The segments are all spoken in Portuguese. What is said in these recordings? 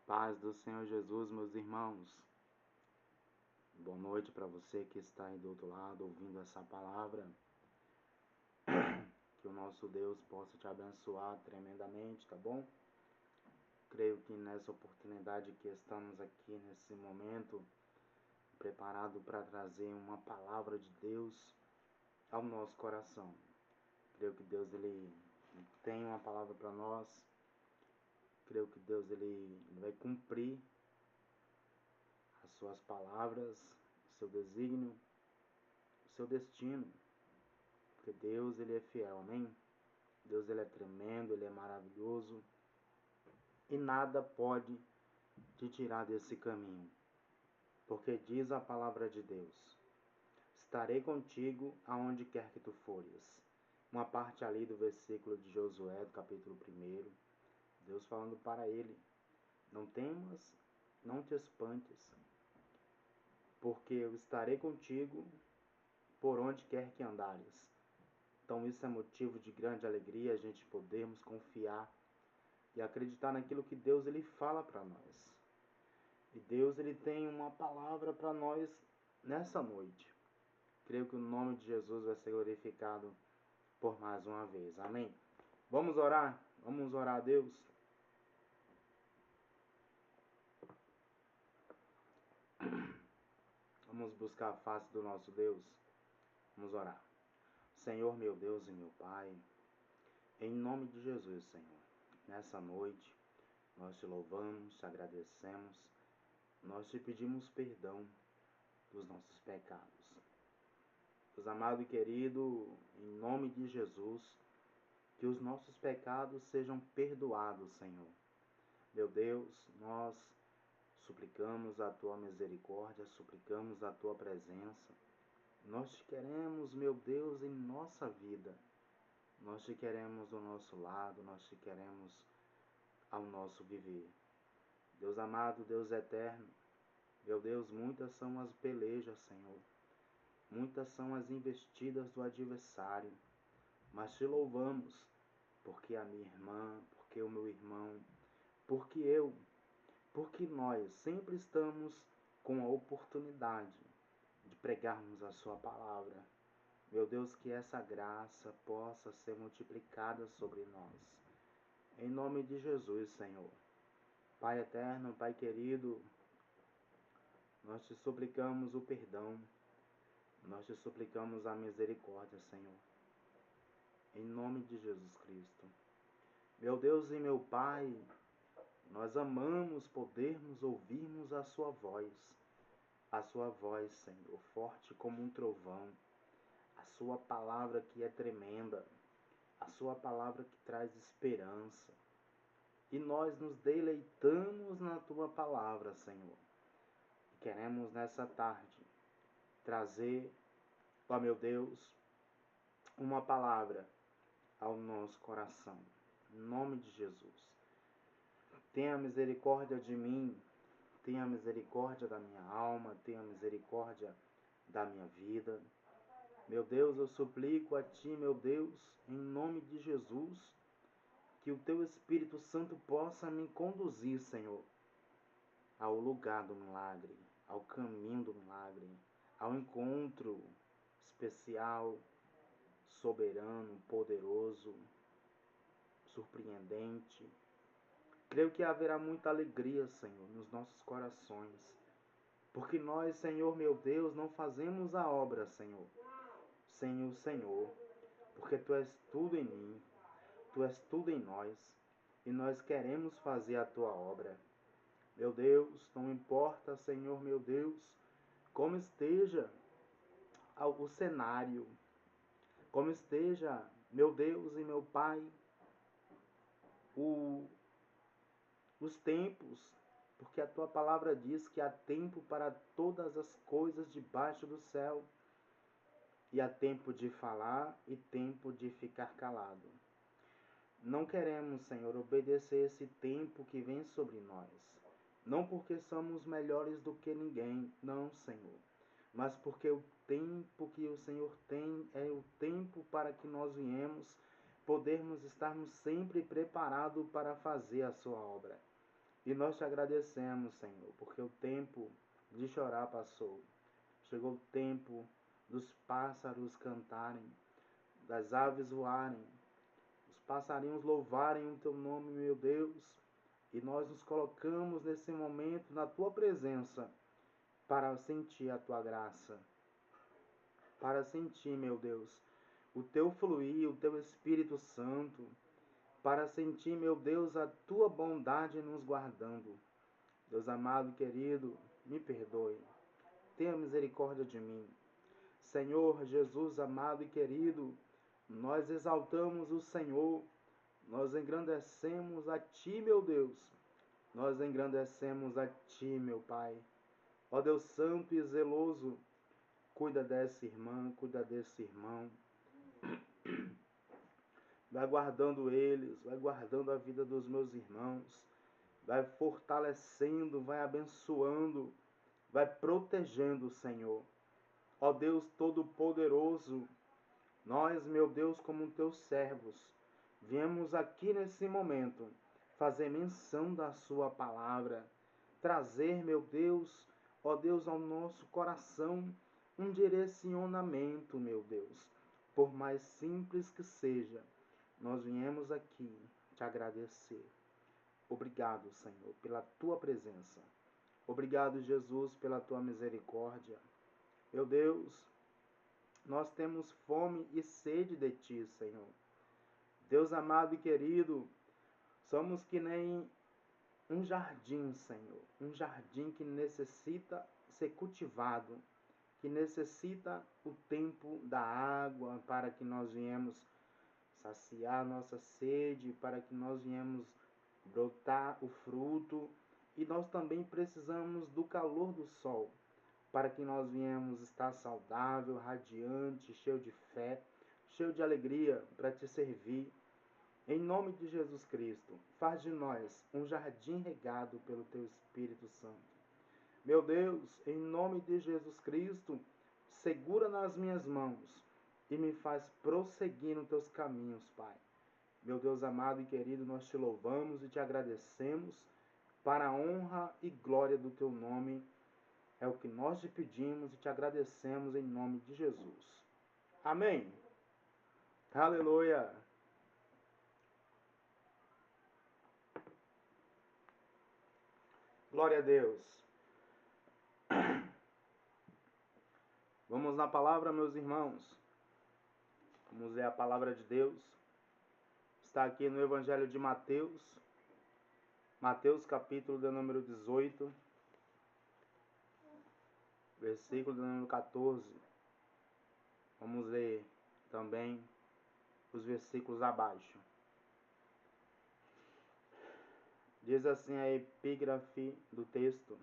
Paz do Senhor Jesus, meus irmãos. Boa noite para você que está aí do outro lado ouvindo essa palavra. Que o nosso Deus possa te abençoar tremendamente, tá bom? Creio que nessa oportunidade que estamos aqui nesse momento, preparado para trazer uma palavra de Deus ao nosso coração. Creio que Deus ele tem uma palavra para nós. Creio que Deus ele vai cumprir as suas palavras, o seu desígnio, o seu destino, porque Deus ele é fiel, amém? Deus ele é tremendo, ele é maravilhoso e nada pode te tirar desse caminho, porque diz a palavra de Deus: estarei contigo aonde quer que tu fores. Uma parte ali do versículo de Josué, do capítulo 1, Deus falando para ele: não temas, não te espantes, porque eu estarei contigo por onde quer que andares. Então isso é motivo de grande alegria, a gente podermos confiar e acreditar naquilo que Deus ele fala para nós. E Deus ele tem uma palavra para nós nessa noite. Creio que o nome de Jesus vai ser glorificado por mais uma vez. Amém? Vamos orar? Vamos orar a Deus? Vamos buscar a face do nosso Deus? Vamos orar. Senhor, meu Deus e meu Pai, em nome de Jesus, Senhor, nessa noite nós te louvamos, te agradecemos, nós te pedimos perdão dos nossos pecados. Deus amado e querido, em nome de Jesus, que os nossos pecados sejam perdoados, Senhor. Meu Deus, nós suplicamos a tua misericórdia, suplicamos a tua presença. Nós te queremos, meu Deus, em nossa vida. Nós te queremos do nosso lado, nós te queremos ao nosso viver. Deus amado, Deus eterno, meu Deus, muitas são as pelejas, Senhor. Muitas são as investidas do adversário. Mas te louvamos, porque a minha irmã, porque o meu irmão, porque nós sempre estamos com a oportunidade de pregarmos a sua palavra. Meu Deus, que essa graça possa ser multiplicada sobre nós. Em nome de Jesus, Senhor. Pai eterno, Pai querido, nós te suplicamos o perdão, nós te suplicamos a misericórdia, Senhor. Em nome de Jesus Cristo. Meu Deus e meu Pai, nós amamos podermos ouvirmos a sua voz, Senhor, forte como um trovão, a sua palavra que é tremenda, a sua palavra que traz esperança. E nós nos deleitamos na tua palavra, Senhor. E queremos nessa tarde trazer, ó meu Deus, uma palavra ao nosso coração. Em nome de Jesus. Tenha misericórdia de mim, tenha misericórdia da minha alma, tenha misericórdia da minha vida. Meu Deus, eu suplico a Ti, meu Deus, em nome de Jesus, que o Teu Espírito Santo possa me conduzir, Senhor, ao lugar do milagre, ao caminho do milagre, ao encontro especial, soberano, poderoso, surpreendente. Creio que haverá muita alegria, Senhor, nos nossos corações, porque nós, Senhor, meu Deus, não fazemos a obra, Senhor, sem o Senhor, porque Tu és tudo em mim, Tu és tudo em nós, e nós queremos fazer a Tua obra. Meu Deus, não importa, Senhor, meu Deus, como esteja o cenário, como esteja, meu Deus e meu Pai, os tempos, porque a Tua palavra diz que há tempo para todas as coisas debaixo do céu, e há tempo de falar e tempo de ficar calado. Não queremos, Senhor, obedecer esse tempo que vem sobre nós. Não porque somos melhores do que ninguém, não, Senhor. Mas porque o tempo que o Senhor tem é o tempo para que nós viemos, podermos estarmos sempre preparados para fazer a sua obra. E nós te agradecemos, Senhor, porque o tempo de chorar passou. Chegou o tempo dos pássaros cantarem, das aves voarem, os passarinhos louvarem o teu nome, meu Deus. E nós nos colocamos nesse momento na tua presença para sentir a tua graça, para sentir, meu Deus, o teu fluir, o teu Espírito Santo, para sentir, meu Deus, a tua bondade nos guardando. Deus amado e querido, me perdoe. Tenha misericórdia de mim. Senhor Jesus amado e querido, nós exaltamos o Senhor, nós engrandecemos a Ti, meu Deus. Nós engrandecemos a Ti, meu Pai. Ó Deus santo e zeloso, cuida dessa irmã, cuida desse irmão. Vai guardando eles, vai guardando a vida dos meus irmãos. Vai fortalecendo, vai abençoando, vai protegendo, Senhor. Ó Deus Todo-Poderoso, nós, meu Deus, como teus servos, viemos aqui nesse momento fazer menção da sua palavra, trazer, meu Deus, ó Deus, ao nosso coração um direcionamento, meu Deus. Por mais simples que seja, nós viemos aqui te agradecer. Obrigado, Senhor, pela tua presença. Obrigado, Jesus, pela tua misericórdia. Meu Deus, nós temos fome e sede de ti, Senhor. Deus amado e querido, somos que nem um jardim, Senhor. Um jardim que necessita ser cultivado, que necessita o tempo da água para que nós viemos saciar nossa sede, para que nós viemos brotar o fruto. E nós também precisamos do calor do sol, para que nós viemos estar saudável, radiante, cheio de fé, cheio de alegria para te servir. Em nome de Jesus Cristo, faz de nós um jardim regado pelo teu Espírito Santo. Meu Deus, em nome de Jesus Cristo, segura nas minhas mãos e me faz prosseguir nos teus caminhos, Pai. Meu Deus amado e querido, nós te louvamos e te agradecemos para a honra e glória do teu nome. É o que nós te pedimos e te agradecemos em nome de Jesus. Amém. Aleluia. Glória a Deus. Vamos na palavra, meus irmãos. Vamos ler a palavra de Deus. Está aqui no Evangelho de Mateus. Mateus capítulo de número 18. Versículo de número 14. Vamos ler também os versículos abaixo. Diz assim a epígrafe do texto: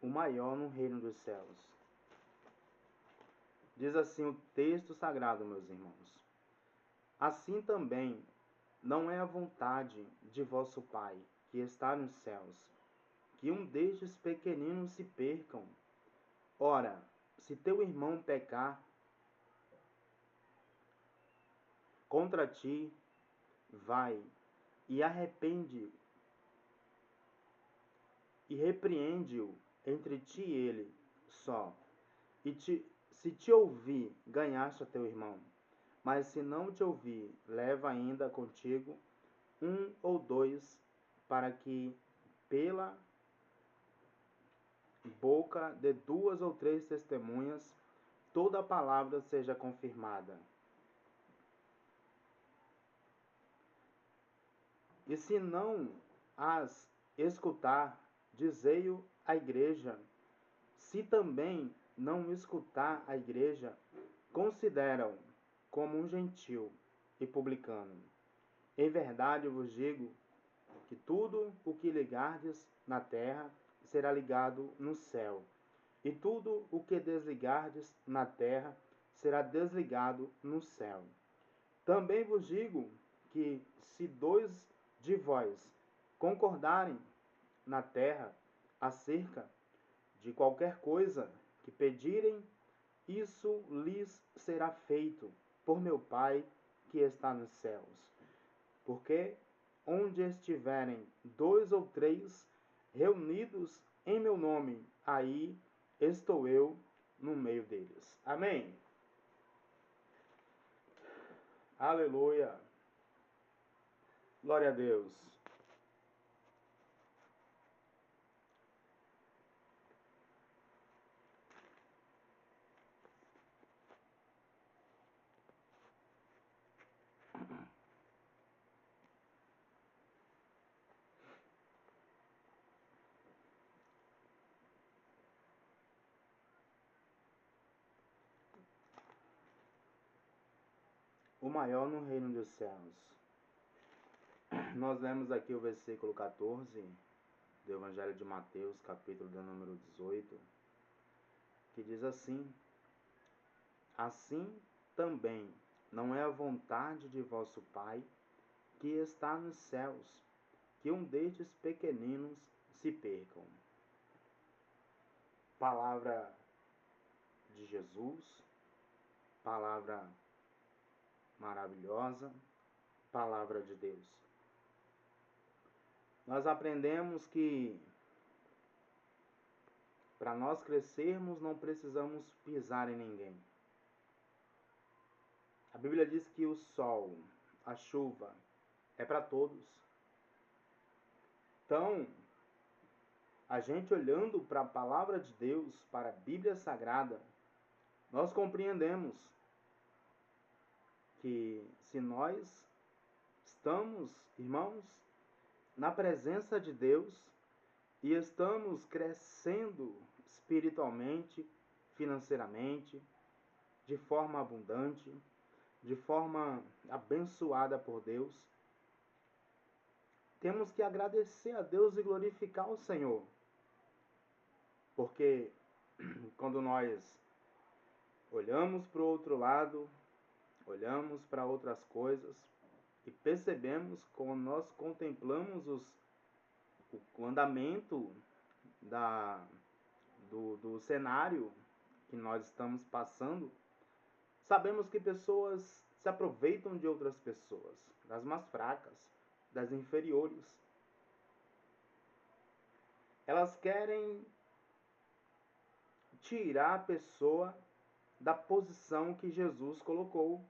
o maior no reino dos céus. Diz assim o texto sagrado, meus irmãos: assim também não é a vontade de vosso Pai, que está nos céus, que um destes pequeninos se percam. Ora, se teu irmão pecar contra ti, vai e repreende-o entre ti e ele só. Se te ouvir, ganhaste a teu irmão. Mas se não te ouvir, leva ainda contigo um ou dois, para que pela boca de duas ou três testemunhas toda a palavra seja confirmada. E se não as escutar, dizei-o à igreja. Se também não escutar a igreja, considera-o como um gentil e publicano. Em verdade vos digo que tudo o que ligardes na terra será ligado no céu, e tudo o que desligardes na terra será desligado no céu. Também vos digo que se dois de vós concordarem na terra acerca de qualquer coisa que pedirem, isso lhes será feito por meu Pai que está nos céus. Porque onde estiverem 2 ou 3 reunidos em meu nome, aí estou eu no meio deles. Amém. Aleluia. Glória a Deus. O maior no reino dos céus. Nós lemos aqui o versículo 14 do Evangelho de Mateus, capítulo de número 18, que diz assim: Assim também não é a vontade de vosso Pai que está nos céus, que um destes pequeninos se percam. Palavra de Jesus, palavra maravilhosa, palavra de Deus. Nós aprendemos que para nós crescermos não precisamos pisar em ninguém. A Bíblia diz que o sol, a chuva, é para todos. Então, a gente olhando para a palavra de Deus, para a Bíblia Sagrada, nós compreendemos que se nós estamos, irmãos, na presença de Deus e estamos crescendo espiritualmente, financeiramente, de forma abundante, de forma abençoada por Deus, temos que agradecer a Deus e glorificar o Senhor. Porque quando nós olhamos para o outro lado, olhamos para outras coisas e percebemos, quando nós contemplamos o andamento do cenário que nós estamos passando, sabemos que pessoas se aproveitam de outras pessoas, das mais fracas, das inferiores. Elas querem tirar a pessoa da posição que Jesus colocou,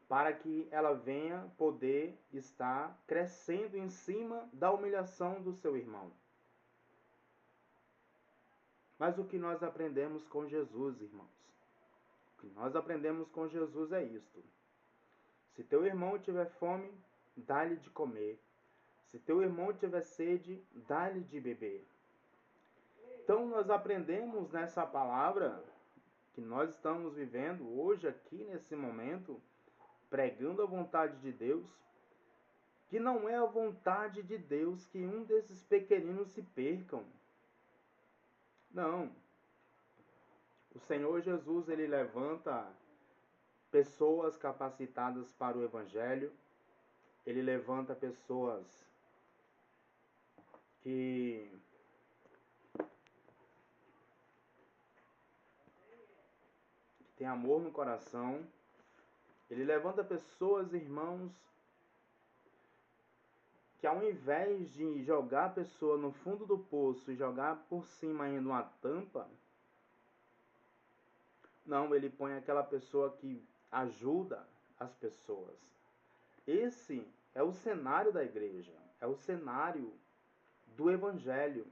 para que ela venha poder estar crescendo em cima da humilhação do seu irmão. Mas o que nós aprendemos com Jesus, irmãos? O que nós aprendemos com Jesus é isto: se teu irmão tiver fome, dá-lhe de comer. Se teu irmão tiver sede, dá-lhe de beber. Então nós aprendemos nessa palavra que nós estamos vivendo hoje aqui nesse momento, pregando a vontade de Deus, que não é a vontade de Deus que um desses pequeninos se percam. Não. O Senhor Jesus, ele levanta pessoas capacitadas para o Evangelho, ele levanta pessoas que têm amor no coração, ele levanta pessoas, irmãos, que ao invés de jogar a pessoa no fundo do poço e jogar por cima ainda uma tampa, não, ele põe aquela pessoa que ajuda as pessoas. Esse é o cenário da igreja, é o cenário do Evangelho,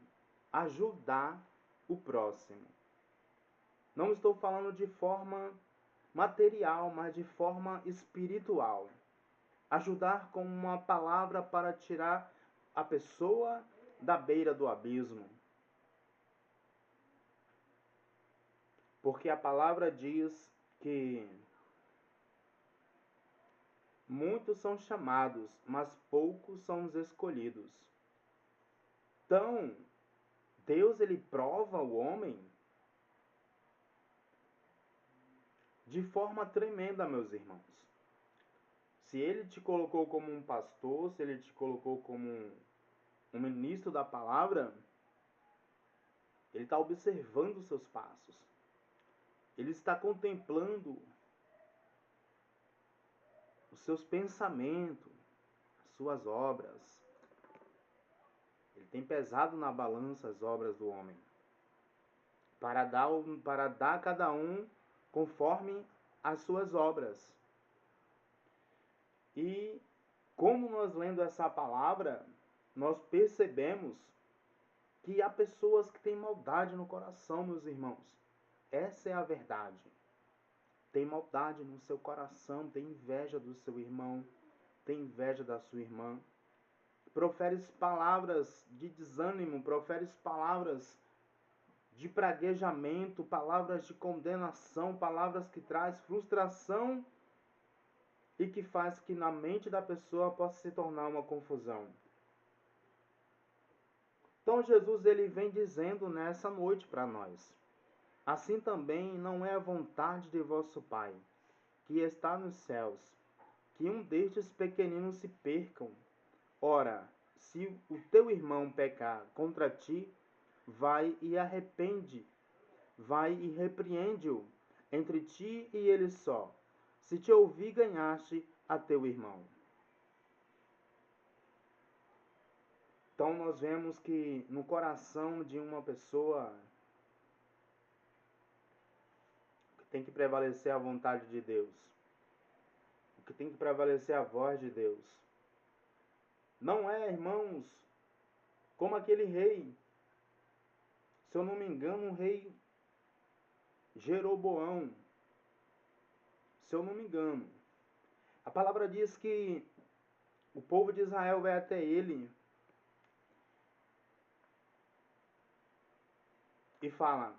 ajudar o próximo. Não estou falando de forma material, mas de forma espiritual. Ajudar com uma palavra para tirar a pessoa da beira do abismo. Porque a palavra diz que muitos são chamados, mas poucos são os escolhidos. Então, Deus, ele prova o homem de forma tremenda, meus irmãos. Se ele te colocou como um pastor, se ele te colocou como um ministro da palavra, ele está observando os seus passos. Ele está contemplando os seus pensamentos, as suas obras. Ele tem pesado na balança as obras do homem, para dar a cada um conforme as suas obras. E como nós lendo essa palavra, nós percebemos que há pessoas que têm maldade no coração, meus irmãos. Essa é a verdade. Tem maldade no seu coração, tem inveja do seu irmão, tem inveja da sua irmã. Profere palavras de desânimo, profere palavras de praguejamento, palavras de condenação, palavras que traz frustração e que faz que na mente da pessoa possa se tornar uma confusão. Então Jesus ele vem dizendo nessa noite para nós: assim também não é a vontade de vosso Pai, que está nos céus, que um destes pequeninos se percam. Ora, se o teu irmão pecar contra ti, vai e repreende-o entre ti e ele só. Se te ouvir, ganhaste a teu irmão. Então nós vemos que no coração de uma pessoa tem que prevalecer a vontade de Deus. O que tem que prevalecer a voz de Deus. Não é, irmãos, como aquele rei. Se eu não me engano, um rei Jeroboão. Se eu não me engano. A palavra diz que o povo de Israel vai até ele e fala.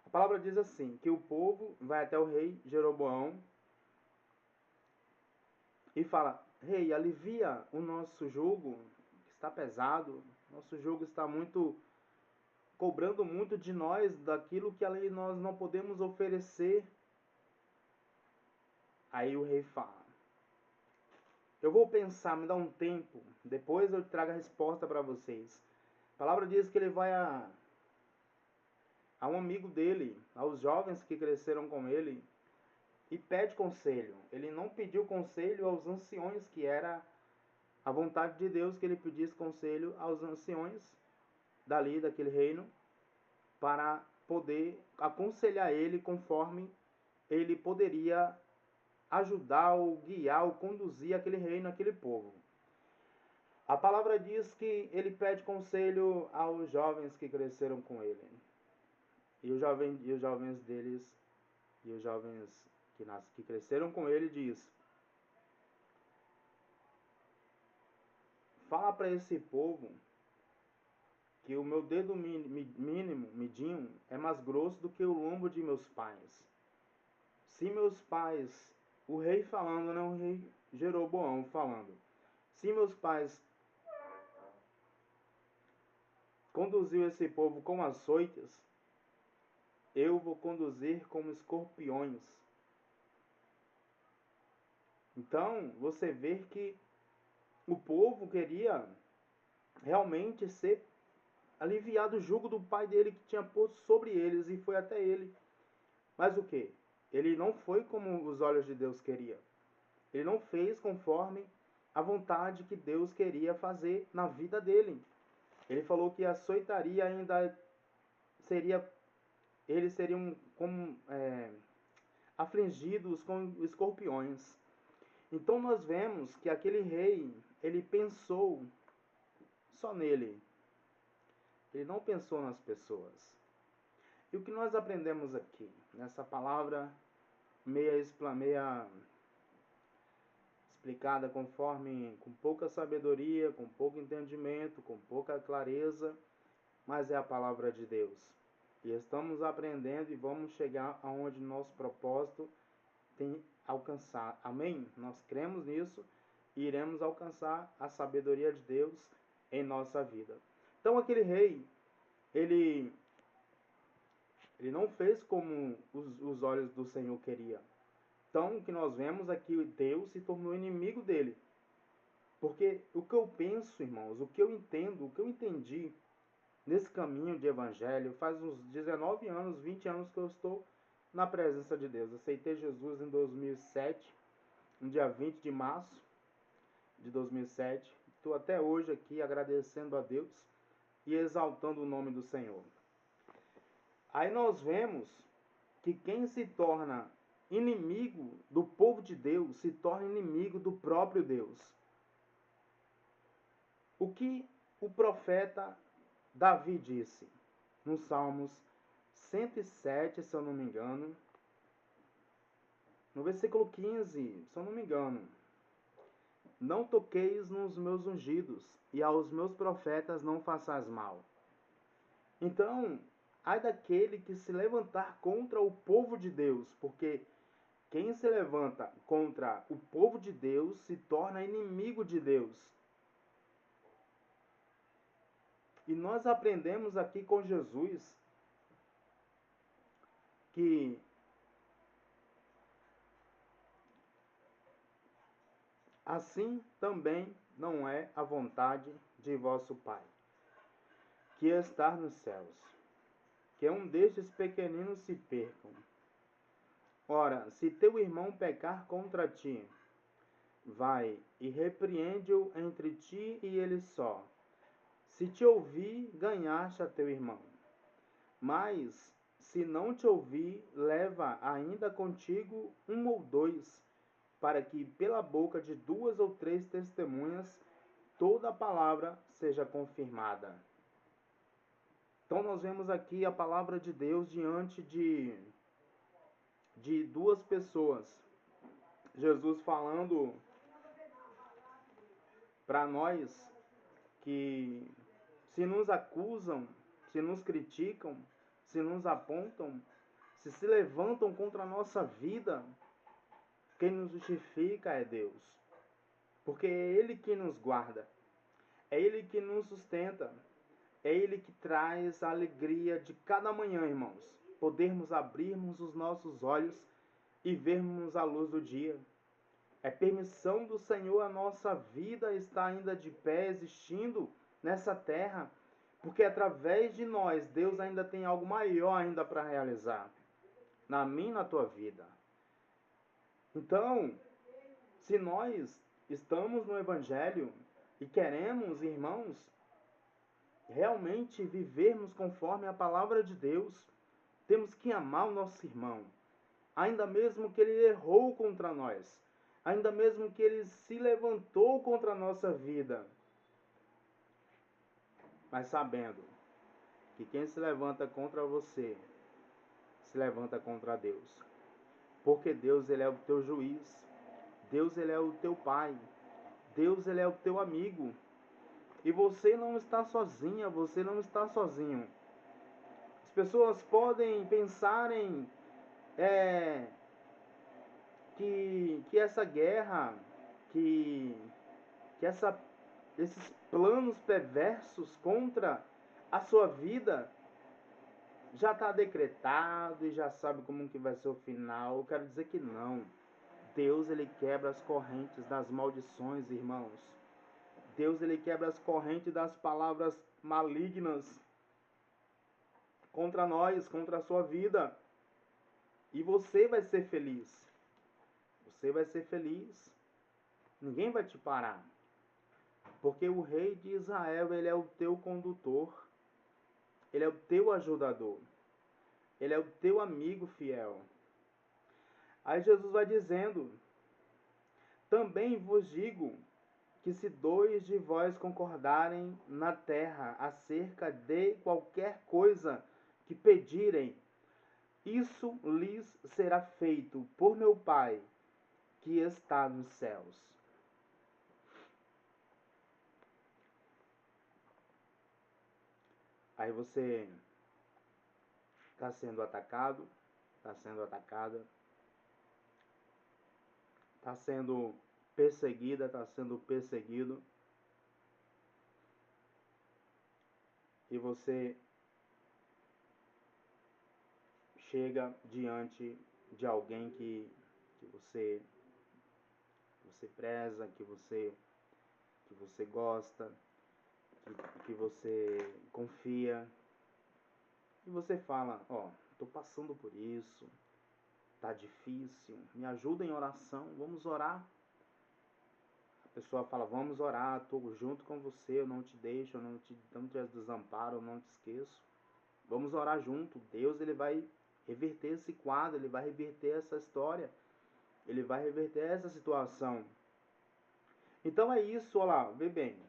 A palavra diz assim, que o povo vai até o rei Jeroboão e fala: rei, alivia o nosso jugo, que está pesado, nosso jugo está cobrando muito de nós, daquilo que ali nós não podemos oferecer. Aí o rei fala: eu vou pensar, me dá um tempo, depois eu trago a resposta para vocês. A palavra diz que ele vai a um amigo dele, aos jovens que cresceram com ele, e pede conselho. Ele não pediu conselho aos anciões, que era a vontade de Deus que ele pedisse conselho aos anciões dali, daquele reino, para poder aconselhar ele conforme ele poderia ajudar ou guiar ou conduzir aquele reino, aquele povo. A palavra diz que ele pede conselho aos jovens que cresceram com ele. E os jovens deles, e os jovens que cresceram com ele, diz: fala para esse povo que o meu dedo mínimo, midinho, é mais grosso do que o lombo de meus pais. Se meus pais, o rei falando, não o rei Jeroboão falando, se meus pais conduziu esse povo com açoites, eu vou conduzir como escorpiões. Então, você vê que o povo queria realmente ser aliviado do jugo do pai dele que tinha posto sobre eles e foi até ele. Mas o que? Ele não foi como os olhos de Deus queria. Ele não fez conforme a vontade que Deus queria fazer na vida dele. Ele falou que a açoitaria ainda seria, eles seriam como afligidos com escorpiões. Então nós vemos que aquele rei, ele pensou só nele. Ele não pensou nas pessoas. E o que nós aprendemos aqui, nessa palavra meia explicada com pouca sabedoria, com pouco entendimento, com pouca clareza, mas é a palavra de Deus. E estamos aprendendo e vamos chegar aonde nosso propósito tem alcançar. Amém? Nós cremos nisso e iremos alcançar a sabedoria de Deus em nossa vida. Então aquele rei, ele não fez como os olhos do Senhor queriam. Então o que nós vemos aqui, Deus se tornou inimigo dele. Porque o que eu penso, irmãos, o que eu entendo, o que eu entendi nesse caminho de evangelho, faz uns 19 anos, 20 anos que eu estou na presença de Deus. Aceitei Jesus em 2007, no dia 20 de março de 2007. Estou até hoje aqui agradecendo a Deus e exaltando o nome do Senhor. Aí nós vemos que quem se torna inimigo do povo de Deus se torna inimigo do próprio Deus. O que o profeta Davi disse no Salmos 107, se eu não me engano, no versículo 15, se eu não me engano: não toqueis nos meus ungidos, e aos meus profetas não façais mal. Então, ai daquele que se levantar contra o povo de Deus, porque quem se levanta contra o povo de Deus se torna inimigo de Deus. E nós aprendemos aqui com Jesus que assim também não é a vontade de vosso Pai, que está nos céus, que um destes pequeninos se percam. Ora, se teu irmão pecar contra ti, vai e repreende-o entre ti e ele só. Se te ouvir, ganhaste a teu irmão. Mas, se não te ouvir, leva ainda contigo um ou dois, para que pela boca de 2 ou 3 testemunhas toda a palavra seja confirmada. Então nós vemos aqui a palavra de Deus diante de duas pessoas. Jesus falando para nós que se nos acusam, se nos criticam, se nos apontam, se levantam contra a nossa vida, quem nos justifica é Deus. Porque é Ele que nos guarda, é Ele que nos sustenta, é Ele que traz a alegria de cada manhã, irmãos. Podermos abrirmos os nossos olhos e vermos a luz do dia. É permissão do Senhor a nossa vida estar ainda de pé, existindo nessa terra, porque através de nós, Deus ainda tem algo maior ainda para realizar, na minha e na tua vida. Então, se nós estamos no Evangelho e queremos, irmãos, realmente vivermos conforme a palavra de Deus, temos que amar o nosso irmão, ainda mesmo que ele errou contra nós, ainda mesmo que ele se levantou contra a nossa vida, mas sabendo que quem se levanta contra você, se levanta contra Deus. Porque Deus, ele é o teu juiz. Deus, ele é o teu pai. Deus, ele é o teu amigo. E você não está sozinha, você não está sozinho. As pessoas podem pensarem que essa guerra, que esses planos perversos contra a sua vida já está decretado e já sabe como que vai ser o final. Eu quero dizer que não. Deus, ele quebra as correntes das maldições, irmãos. Deus, ele quebra as correntes das palavras malignas contra nós, contra a sua vida. E você vai ser feliz. Você vai ser feliz. Ninguém vai te parar. Porque o rei de Israel, ele é o teu condutor. Ele é o teu ajudador. Ele é o teu amigo fiel. Aí Jesus vai dizendo: também vos digo que se 2 de vós concordarem na terra acerca de qualquer coisa que pedirem, isso lhes será feito por meu Pai que está nos céus. Aí você está sendo atacado, está sendo atacada, está sendo perseguida, está sendo perseguido, e você chega diante de alguém que você preza, que você gosta, que você confia, e você fala: ó, estou passando por isso, Tá difícil, me ajuda em oração, vamos orar. A pessoa fala, vamos orar, estou junto com você, eu não te deixo, eu não te desamparo, eu não te esqueço. Vamos orar junto. Deus, ele vai reverter esse quadro, ele vai reverter essa história, ele vai reverter essa situação. Então é isso, olha lá, vê bem.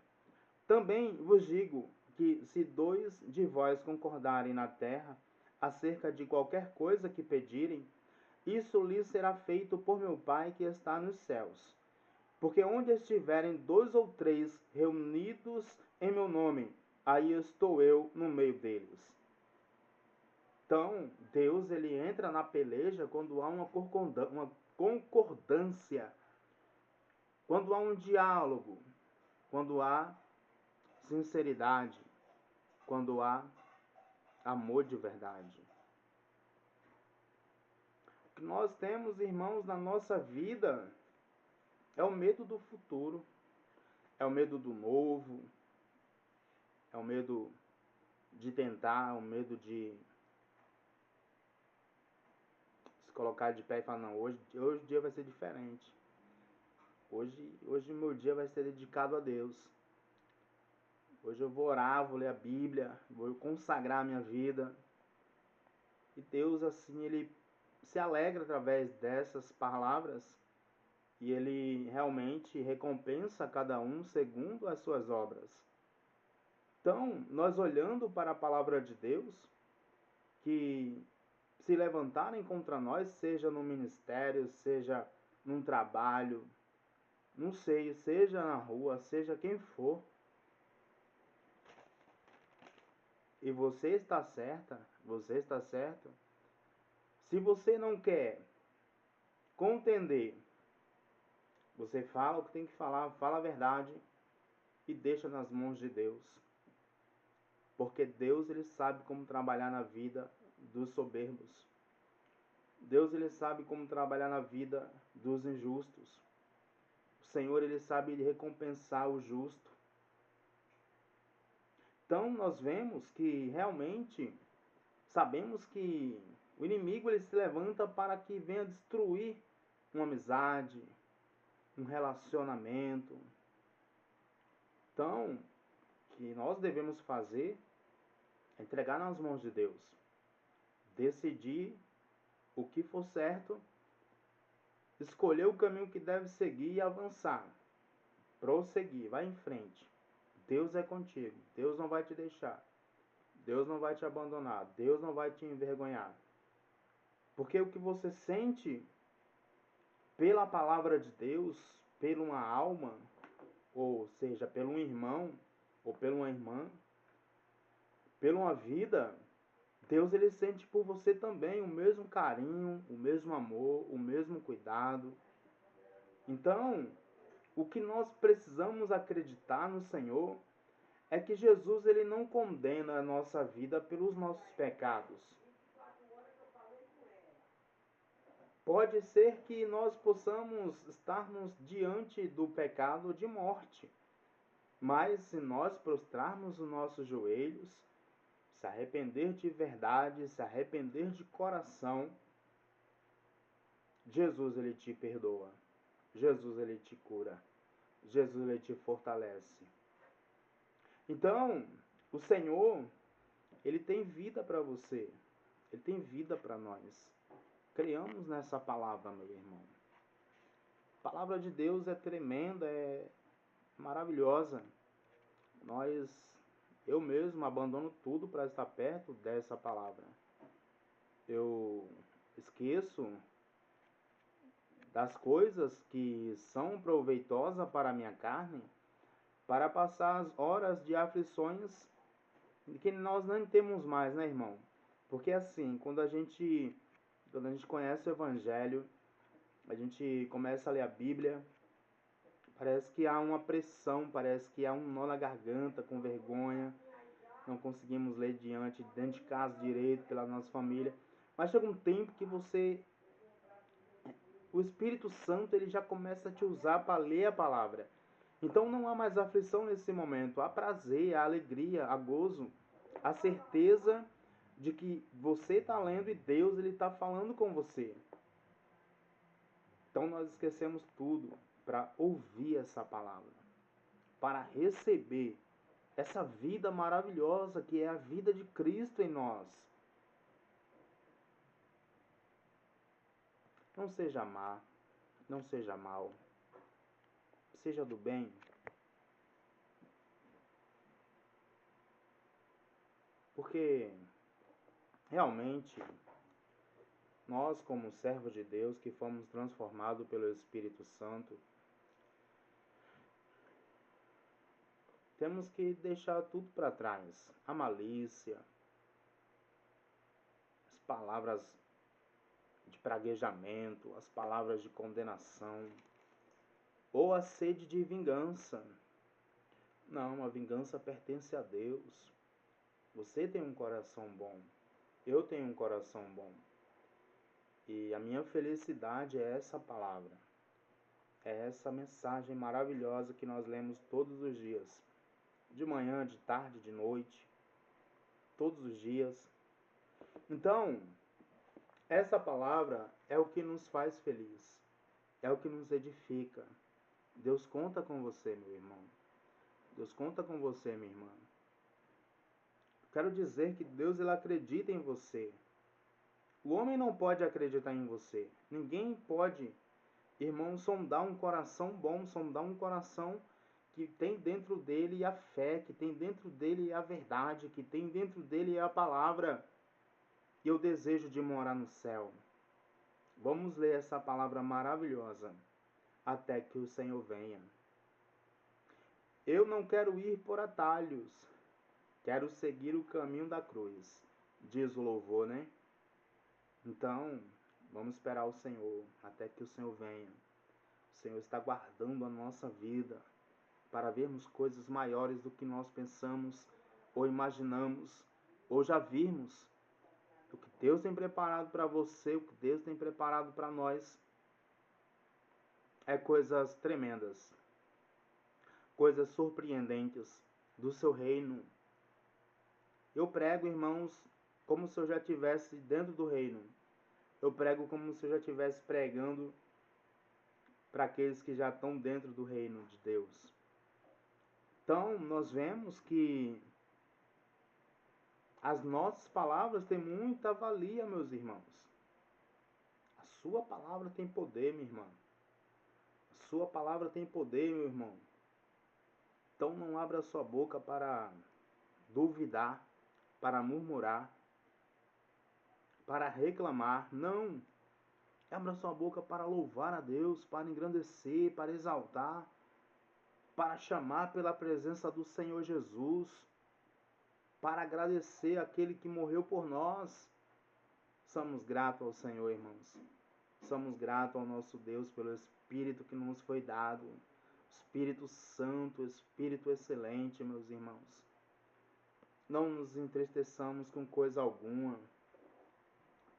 Também vos digo que se dois de vós concordarem na terra acerca de qualquer coisa que pedirem, isso lhes será feito por meu Pai que está nos céus. Porque onde estiverem 2 ou 3 reunidos em meu nome, aí estou eu no meio deles. Então, Deus, ele entra na peleja quando há uma concordância, quando há um diálogo, quando há sinceridade, quando há amor de verdade. O que nós temos, irmãos, na nossa vida é o medo do futuro, é o medo do novo, é o medo de tentar, é o medo de se colocar de pé e falar, não, hoje o dia vai ser diferente. Hoje meu dia vai ser dedicado a Deus. Hoje eu vou orar, vou ler a Bíblia, vou consagrar a minha vida. E Deus, assim, ele se alegra através dessas palavras e ele realmente recompensa cada um segundo as suas obras. Então, nós olhando para a palavra de Deus, que se levantarem contra nós, seja no ministério, seja num trabalho, não sei, seja na rua, seja quem for, e você está certa, você está certo, se você não quer contender, você fala o que tem que falar, fala a verdade e deixa nas mãos de Deus. Porque Deus, ele sabe como trabalhar na vida dos soberbos. Deus, ele sabe como trabalhar na vida dos injustos. O Senhor, ele sabe recompensar o justo. Então, nós vemos que realmente sabemos que o inimigo, ele se levanta para que venha destruir uma amizade, um relacionamento. Então, o que nós devemos fazer é entregar nas mãos de Deus. Decidir o que for certo, escolher o caminho que deve seguir e avançar. Prosseguir, vai em frente. Deus é contigo. Deus não vai te deixar. Deus não vai te abandonar. Deus não vai te envergonhar. Porque o que você sente pela palavra de Deus, por uma alma, ou seja, pelo um irmão ou por uma irmã, pela uma vida, Deus, ele sente por você também o mesmo carinho, o mesmo amor, o mesmo cuidado. Então, o que nós precisamos acreditar no Senhor é que Jesus, ele não condena a nossa vida pelos nossos pecados. Pode ser que nós possamos estarmos diante do pecado de morte, mas se nós prostrarmos os nossos joelhos, se arrepender de verdade, se arrepender de coração, Jesus, ele te perdoa. Jesus, ele te cura. Jesus, ele te fortalece. Então, o Senhor, ele tem vida para você. Ele tem vida para nós. Criamos nessa palavra, meu irmão. A palavra de Deus é tremenda, é maravilhosa. Eu mesmo abandono tudo para estar perto dessa palavra. Eu esqueço das coisas que são proveitosas para a minha carne, para passar as horas de aflições que nós não temos mais, né, irmão? Porque assim, quando a gente conhece o Evangelho, a gente começa a ler a Bíblia, parece que há uma pressão, parece que há um nó na garganta, com vergonha, não conseguimos ler dentro de casa direito, pela nossa família. Mas chega um tempo que o Espírito Santo, ele já começa a te usar para ler a palavra. Então não há mais aflição nesse momento, há prazer, há alegria, há gozo, há certeza de que você está lendo e Deus, ele está falando com você. Então nós esquecemos tudo para ouvir essa palavra, para receber essa vida maravilhosa que é a vida de Cristo em nós. Não seja má, não seja mal, seja do bem. Porque realmente nós, como servos de Deus, que fomos transformados pelo Espírito Santo, temos que deixar tudo para trás. A malícia, as palavras de praguejamento, as palavras de condenação, ou a sede de vingança. Não, a vingança pertence a Deus. Você tem um coração bom, eu tenho um coração bom. E a minha felicidade é essa palavra. É essa mensagem maravilhosa que nós lemos todos os dias. De manhã, de tarde, de noite. Todos os dias. Então, essa palavra é o que nos faz feliz. É o que nos edifica. Deus conta com você, meu irmão. Deus conta com você, minha irmã. Quero dizer que Deus, ele acredita em você. O homem não pode acreditar em você. Ninguém pode, irmão, sondar um coração bom, sondar um coração que tem dentro dele a fé, que tem dentro dele a verdade, que tem dentro dele a palavra. E o desejo de morar no céu. Vamos ler essa palavra maravilhosa até que o Senhor venha. Eu não quero ir por atalhos, quero seguir o caminho da cruz, diz o louvor, né? Então, vamos esperar o Senhor até que o Senhor venha. O Senhor está guardando a nossa vida para vermos coisas maiores do que nós pensamos ou imaginamos ou já vimos. O que Deus tem preparado para você, o que Deus tem preparado para nós é coisas tremendas, coisas surpreendentes do seu reino. Eu prego, irmãos, como se eu já estivesse dentro do reino. Eu prego como se eu já estivesse pregando para aqueles que já estão dentro do reino de Deus. Então, nós vemos que as nossas palavras têm muita valia, meus irmãos. A sua palavra tem poder, minha irmã. A sua palavra tem poder, meu irmão. Então, não abra sua boca para duvidar, para murmurar, para reclamar. Não. Abra sua boca para louvar a Deus, para engrandecer, para exaltar, para chamar pela presença do Senhor Jesus, para agradecer aquele que morreu por nós. Somos gratos ao Senhor, irmãos. Somos gratos ao nosso Deus pelo Espírito que nos foi dado. Espírito Santo, Espírito excelente, meus irmãos. Não nos entristeçamos com coisa alguma.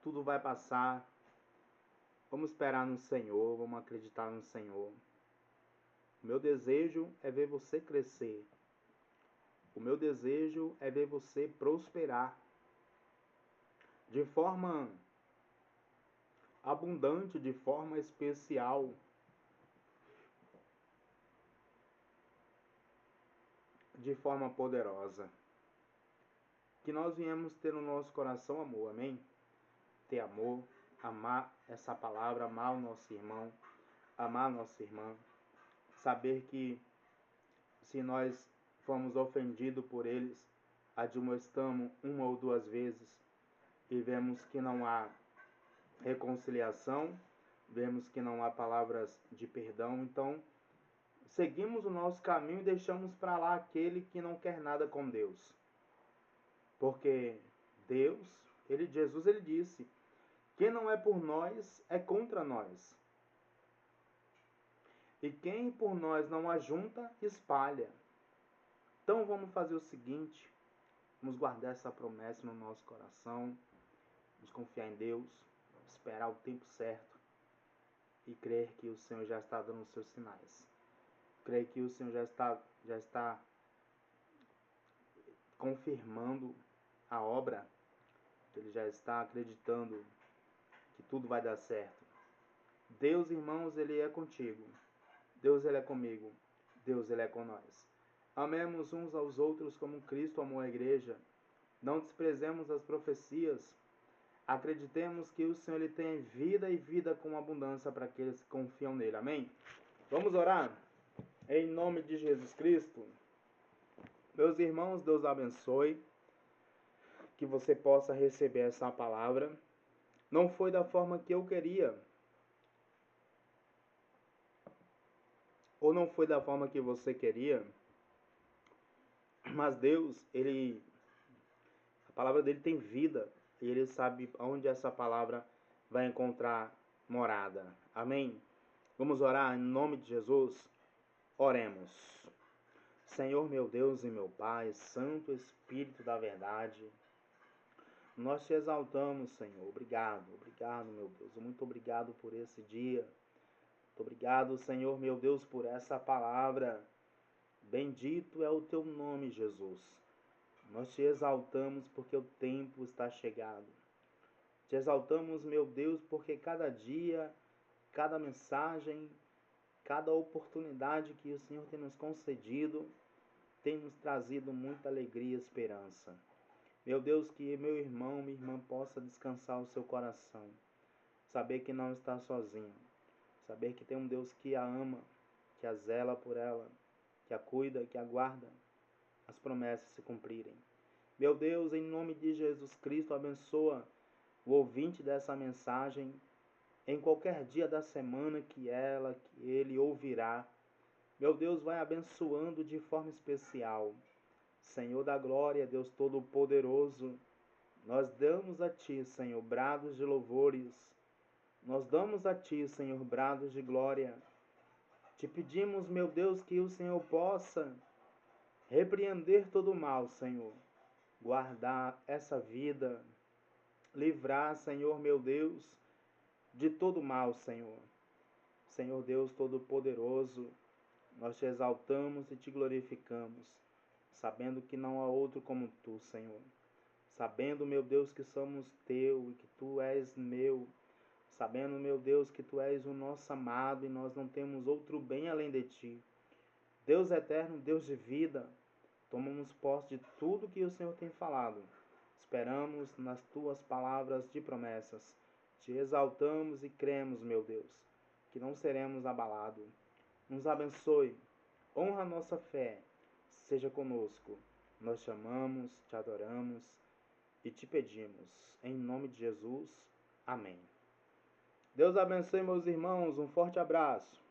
Tudo vai passar. Vamos esperar no Senhor, vamos acreditar no Senhor. O meu desejo é ver você crescer. O meu desejo é ver você prosperar de forma abundante, de forma especial. De forma poderosa. Que nós viemos ter no nosso coração amor, amém? Ter amor, amar essa palavra, amar o nosso irmão, amar a nossa irmã. Saber que se nós fomos ofendidos por eles, admoestamos uma ou duas vezes e vemos que não há reconciliação, vemos que não há palavras de perdão, então seguimos o nosso caminho e deixamos para lá aquele que não quer nada com Deus. Porque Deus, Jesus, ele disse, quem não é por nós é contra nós. E quem por nós não ajunta, espalha. Então vamos fazer o seguinte, vamos guardar essa promessa no nosso coração, vamos confiar em Deus, esperar o tempo certo e crer que o Senhor já está dando os seus sinais. Crer que o Senhor já está confirmando a obra, que ele já está acreditando que tudo vai dar certo. Deus, irmãos, Ele é contigo. Deus, Ele é comigo. Deus, Ele é com nós. Amemos uns aos outros como Cristo amou a igreja. Não desprezemos as profecias. Acreditemos que o Senhor Ele tem vida e vida com abundância para aqueles que confiam nele. Amém? Vamos orar? Em nome de Jesus Cristo. Meus irmãos, Deus abençoe. Que você possa receber essa palavra. Não foi da forma que eu queria, ou não foi da forma que você queria, mas Deus, a palavra dele tem vida, e ele sabe onde essa palavra vai encontrar morada. Amém? Vamos orar em nome de Jesus? Oremos. Senhor meu Deus e meu Pai, Santo Espírito da verdade, nós te exaltamos, Senhor. Obrigado, meu Deus. Muito obrigado por esse dia. Muito obrigado, Senhor, meu Deus, por essa palavra. Bendito é o teu nome, Jesus. Nós te exaltamos porque o tempo está chegado. Te exaltamos, meu Deus, porque cada dia, cada mensagem, cada oportunidade que o Senhor tem nos concedido, tem nos trazido muita alegria e esperança. Meu Deus, que meu irmão, minha irmã possa descansar o seu coração. Saber que não está sozinho. Saber que tem um Deus que a ama, que a zela por ela, que a cuida, que aguarda as promessas se cumprirem. Meu Deus, em nome de Jesus Cristo, abençoa o ouvinte dessa mensagem em qualquer dia da semana que ele ouvirá. Meu Deus, vai abençoando de forma especial. Senhor da glória, Deus Todo-Poderoso, nós damos a Ti, Senhor, brados de louvores. Nós damos a Ti, Senhor, brados de glória. Te pedimos, meu Deus, que o Senhor possa repreender todo o mal, Senhor. Guardar essa vida. Livrar, Senhor, meu Deus, de todo mal, Senhor. Senhor Deus Todo-Poderoso, nós te exaltamos e te glorificamos, sabendo que não há outro como Tu, Senhor. Sabendo, meu Deus, que somos Teu e que Tu és meu. Sabendo, meu Deus, que Tu és o nosso amado e nós não temos outro bem além de Ti. Deus eterno, Deus de vida, tomamos posse de tudo que o Senhor tem falado. Esperamos nas Tuas palavras de promessas. Te exaltamos e cremos, meu Deus, que não seremos abalados. Nos abençoe, honra a nossa fé, seja conosco. Nós te amamos, te adoramos e te pedimos. Em nome de Jesus, amém. Deus abençoe, meus irmãos. Um forte abraço.